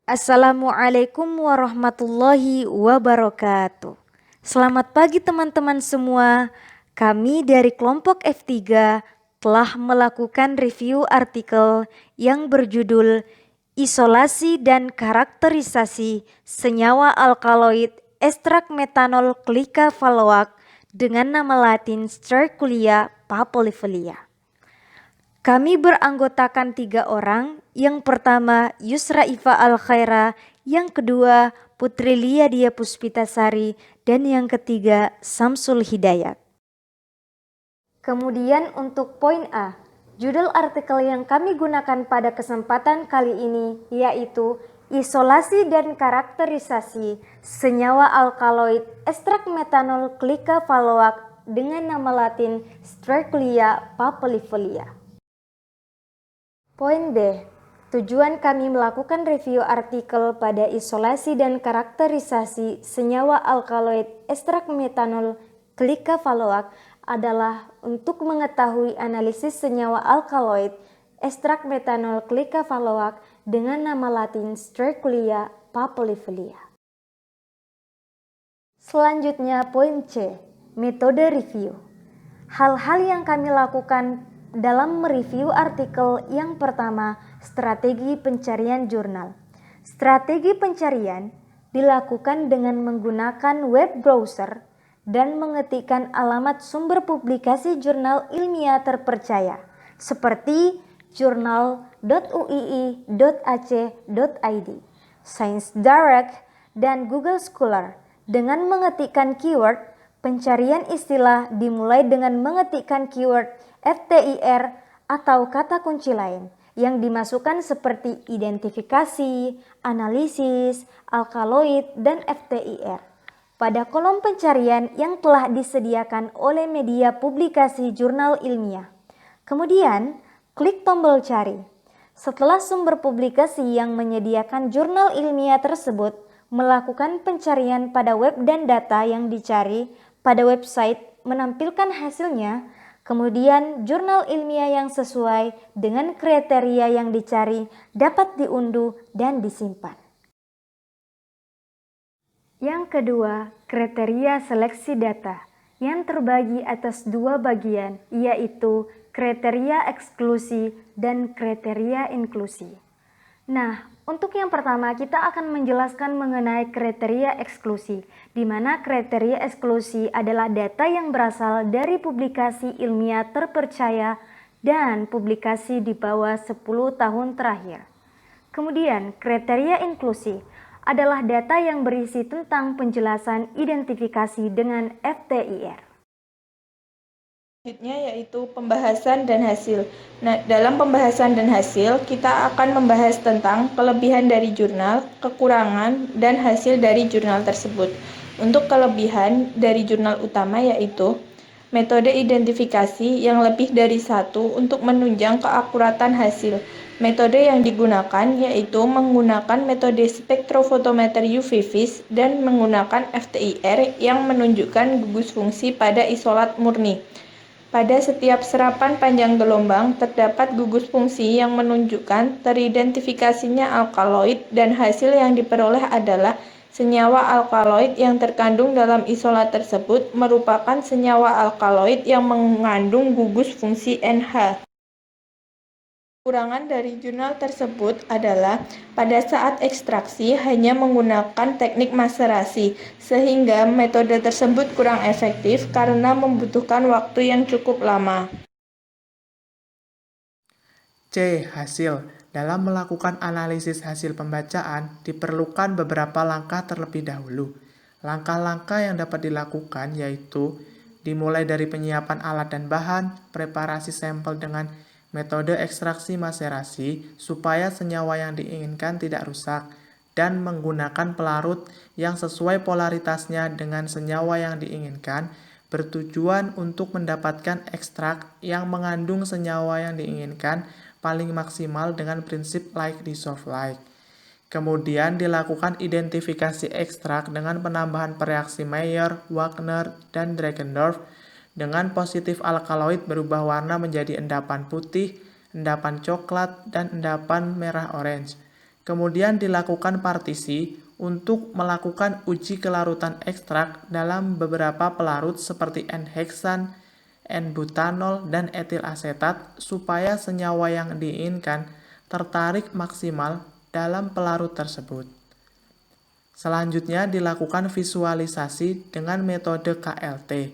Assalamualaikum warahmatullahi wabarakatuh. Selamat pagi teman-teman semua. Kami dari kelompok F3 telah melakukan review artikel yang berjudul Isolasi dan Karakterisasi Senyawa Alkaloid Ekstrak Metanol Klika Faloak dengan nama latin Sterculia papilifolia. Kami beranggotakan 3 orang. Yang pertama Yusra Iva Al-Khaira, yang kedua Putri Lia Dia Puspitasari, dan yang ketiga Samsul Hidayat. Kemudian untuk poin A, judul artikel yang kami gunakan pada kesempatan kali ini yaitu Isolasi dan Karakterisasi Senyawa Alkaloid Ekstrak Metanol Klika Faloak dengan nama latin Sterculia papilifolia. Poin B. Tujuan kami melakukan review artikel pada isolasi dan karakterisasi senyawa alkaloid ekstrak metanol klika faloak adalah untuk mengetahui analisis senyawa alkaloid ekstrak metanol klika faloak dengan nama latin Sterculia papilifolia. Selanjutnya poin C. Metode review. Hal-hal yang kami lakukan dalam mereview artikel yang pertama, strategi pencarian jurnal. Strategi pencarian dilakukan dengan menggunakan web browser dan mengetikkan alamat sumber publikasi jurnal ilmiah terpercaya seperti journal.uii.ac.id, Science Direct, dan Google Scholar. Dengan mengetikkan keyword, pencarian istilah dimulai dengan mengetikkan keyword FTIR atau kata kunci lain yang dimasukkan seperti identifikasi, analisis, alkaloid, dan FTIR pada kolom pencarian yang telah disediakan oleh media publikasi jurnal ilmiah. Kemudian, klik tombol cari. Setelah sumber publikasi yang menyediakan jurnal ilmiah tersebut melakukan pencarian pada web dan data yang dicari pada website menampilkan hasilnya, kemudian jurnal ilmiah yang sesuai dengan kriteria yang dicari dapat diunduh dan disimpan. Yang kedua, kriteria seleksi data yang terbagi atas 2 bagian, yaitu kriteria eksklusi dan kriteria inklusi. Nah, untuk yang pertama kita akan menjelaskan mengenai kriteria eksklusi, di mana kriteria eksklusi adalah data yang berasal dari publikasi ilmiah terpercaya dan publikasi di bawah 10 tahun terakhir. Kemudian, kriteria inklusi adalah data yang berisi tentang penjelasan identifikasi dengan FTIR. Selanjutnya yaitu pembahasan dan hasil. Nah, dalam pembahasan dan hasil, kita akan membahas tentang kelebihan dari jurnal, kekurangan, dan hasil dari jurnal tersebut. Untuk kelebihan dari jurnal utama yaitu metode identifikasi yang lebih dari satu untuk menunjang keakuratan hasil. Metode yang digunakan yaitu menggunakan metode spektrofotometer UV vis dan menggunakan FTIR yang menunjukkan gugus fungsi pada isolat murni. Pada setiap serapan panjang gelombang terdapat gugus fungsi yang menunjukkan teridentifikasinya alkaloid dan hasil yang diperoleh adalah senyawa alkaloid yang terkandung dalam isolat tersebut merupakan senyawa alkaloid yang mengandung gugus fungsi NH. Kekurangan dari jurnal tersebut adalah pada saat ekstraksi hanya menggunakan teknik maserasi, sehingga metode tersebut kurang efektif karena membutuhkan waktu yang cukup lama. C. Hasil. Dalam melakukan analisis hasil pembacaan, diperlukan beberapa langkah terlebih dahulu. Langkah-langkah yang dapat dilakukan yaitu dimulai dari penyiapan alat dan bahan, preparasi sampel dengan metode ekstraksi maserasi supaya senyawa yang diinginkan tidak rusak, dan menggunakan pelarut yang sesuai polaritasnya dengan senyawa yang diinginkan bertujuan untuk mendapatkan ekstrak yang mengandung senyawa yang diinginkan paling maksimal dengan prinsip like dissolve like. Kemudian dilakukan identifikasi ekstrak dengan penambahan pereaksi Mayer, Wagner, dan Dragendorf dengan positif alkaloid berubah warna menjadi endapan putih, endapan coklat, dan endapan merah orange. Kemudian dilakukan partisi untuk melakukan uji kelarutan ekstrak dalam beberapa pelarut seperti N-heksan, N-butanol, dan etil asetat supaya senyawa yang diinginkan tertarik maksimal dalam pelarut tersebut. Selanjutnya dilakukan visualisasi dengan metode KLT.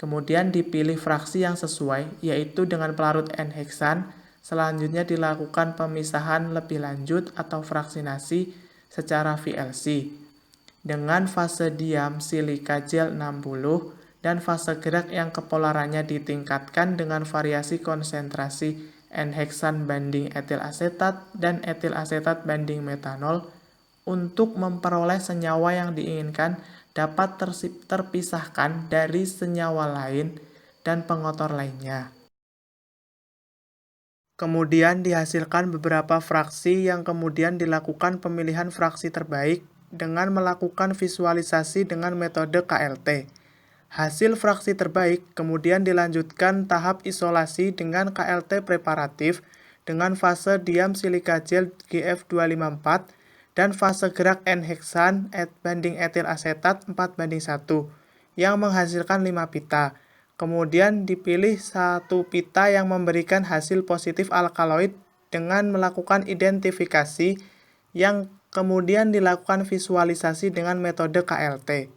Kemudian dipilih fraksi yang sesuai, yaitu dengan pelarut N-heksan. Selanjutnya dilakukan pemisahan lebih lanjut atau fraksinasi secara VLC dengan fase diam silika gel 60 dan fase gerak yang kepolarannya ditingkatkan dengan variasi konsentrasi N-heksan banding etil asetat dan etil asetat banding metanol untuk memperoleh senyawa yang diinginkan dapat terpisahkan dari senyawa lain dan pengotor lainnya. Kemudian dihasilkan beberapa fraksi yang kemudian dilakukan pemilihan fraksi terbaik dengan melakukan visualisasi dengan metode KLT. Hasil fraksi terbaik kemudian dilanjutkan tahap isolasi dengan KLT preparatif dengan fase diam silika gel GF254 dan fase gerak N-heksan banding etil asetat 4:1 yang menghasilkan 5 pita. Kemudian dipilih satu pita yang memberikan hasil positif alkaloid dengan melakukan identifikasi yang kemudian dilakukan visualisasi dengan metode KLT.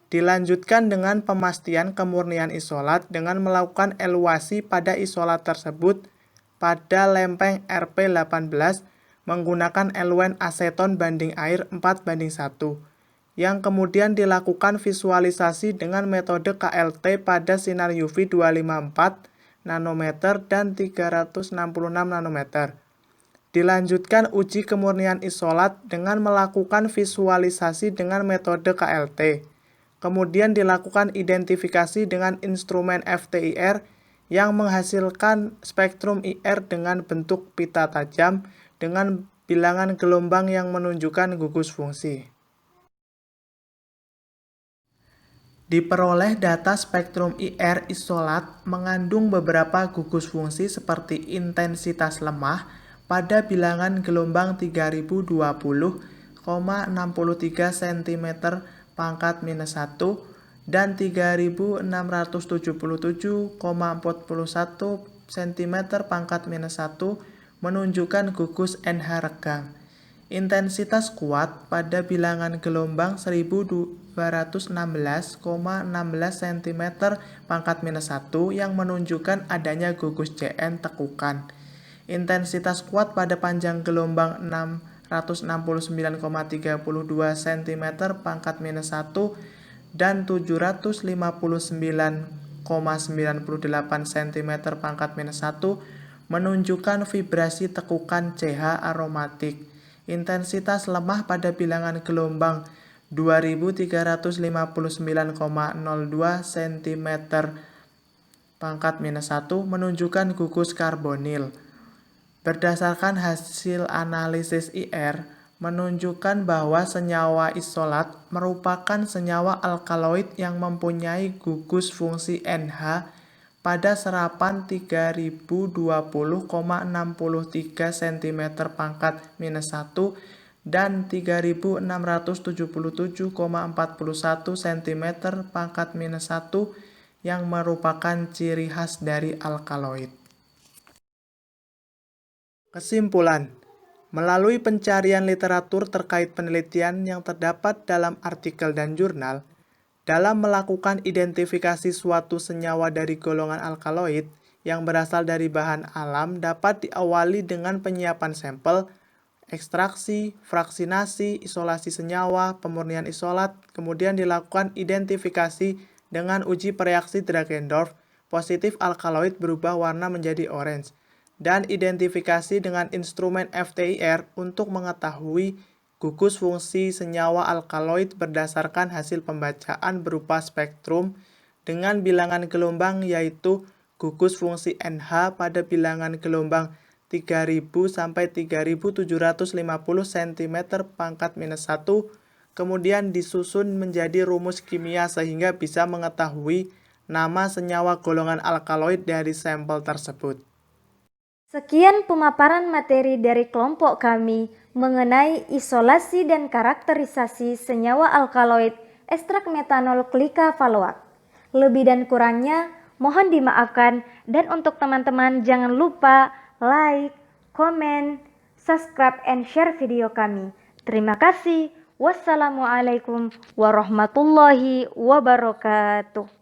Dilanjutkan dengan pemastian kemurnian isolat dengan melakukan eluasi pada isolat tersebut pada lempeng RP18 menggunakan eluen aseton banding air 4:1 yang kemudian dilakukan visualisasi dengan metode KLT pada sinar UV 254 nanometer dan 366 nanometer. Dilanjutkan uji kemurnian isolat dengan melakukan visualisasi dengan metode KLT. Kemudian dilakukan identifikasi dengan instrumen FTIR yang menghasilkan spektrum IR dengan bentuk pita tajam dengan bilangan gelombang yang menunjukkan gugus fungsi. Diperoleh data spektrum IR isolat mengandung beberapa gugus fungsi seperti intensitas lemah pada bilangan gelombang 3020,63 cm pangkat minus 1 dan 3677,41 cm pangkat minus 1 menunjukkan gugus NH regang. Intensitas kuat pada bilangan gelombang 1216,16 cm pangkat minus 1 yang menunjukkan adanya gugus CN tekukan. Intensitas kuat pada panjang gelombang 669,32 cm pangkat minus 1 dan 759,98 cm pangkat minus 1 menunjukkan vibrasi tekukan CH aromatik. Intensitas lemah pada bilangan gelombang 2359,02 cm pangkat minus 1 menunjukkan gugus karbonil. Berdasarkan hasil analisis IR, menunjukkan bahwa senyawa isolat merupakan senyawa alkaloid yang mempunyai gugus fungsi NH pada serapan 3020,63 cm pangkat minus 1 dan 3677,41 cm pangkat minus 1 yang merupakan ciri khas dari alkaloid. Kesimpulan, melalui pencarian literatur terkait penelitian yang terdapat dalam artikel dan jurnal, dalam melakukan identifikasi suatu senyawa dari golongan alkaloid yang berasal dari bahan alam dapat diawali dengan penyiapan sampel, ekstraksi, fraksinasi, isolasi senyawa, pemurnian isolat, kemudian dilakukan identifikasi dengan uji pereaksi Dragendorf, positif alkaloid berubah warna menjadi orange, dan identifikasi dengan instrumen FTIR untuk mengetahui gugus fungsi senyawa alkaloid berdasarkan hasil pembacaan berupa spektrum dengan bilangan gelombang yaitu gugus fungsi NH pada bilangan gelombang 3000 sampai 3750 cm pangkat minus 1, kemudian disusun menjadi rumus kimia sehingga bisa mengetahui nama senyawa golongan alkaloid dari sampel tersebut. Sekian pemaparan materi dari kelompok kami. mengenai isolasi dan karakterisasi senyawa alkaloid ekstrak metanol klikavaloat. Lebih dan kurangnya mohon dimaafkan, dan untuk teman-teman jangan lupa like, komen, subscribe, and share video kami. Terima kasih. Wassalamualaikum warahmatullahi wabarakatuh.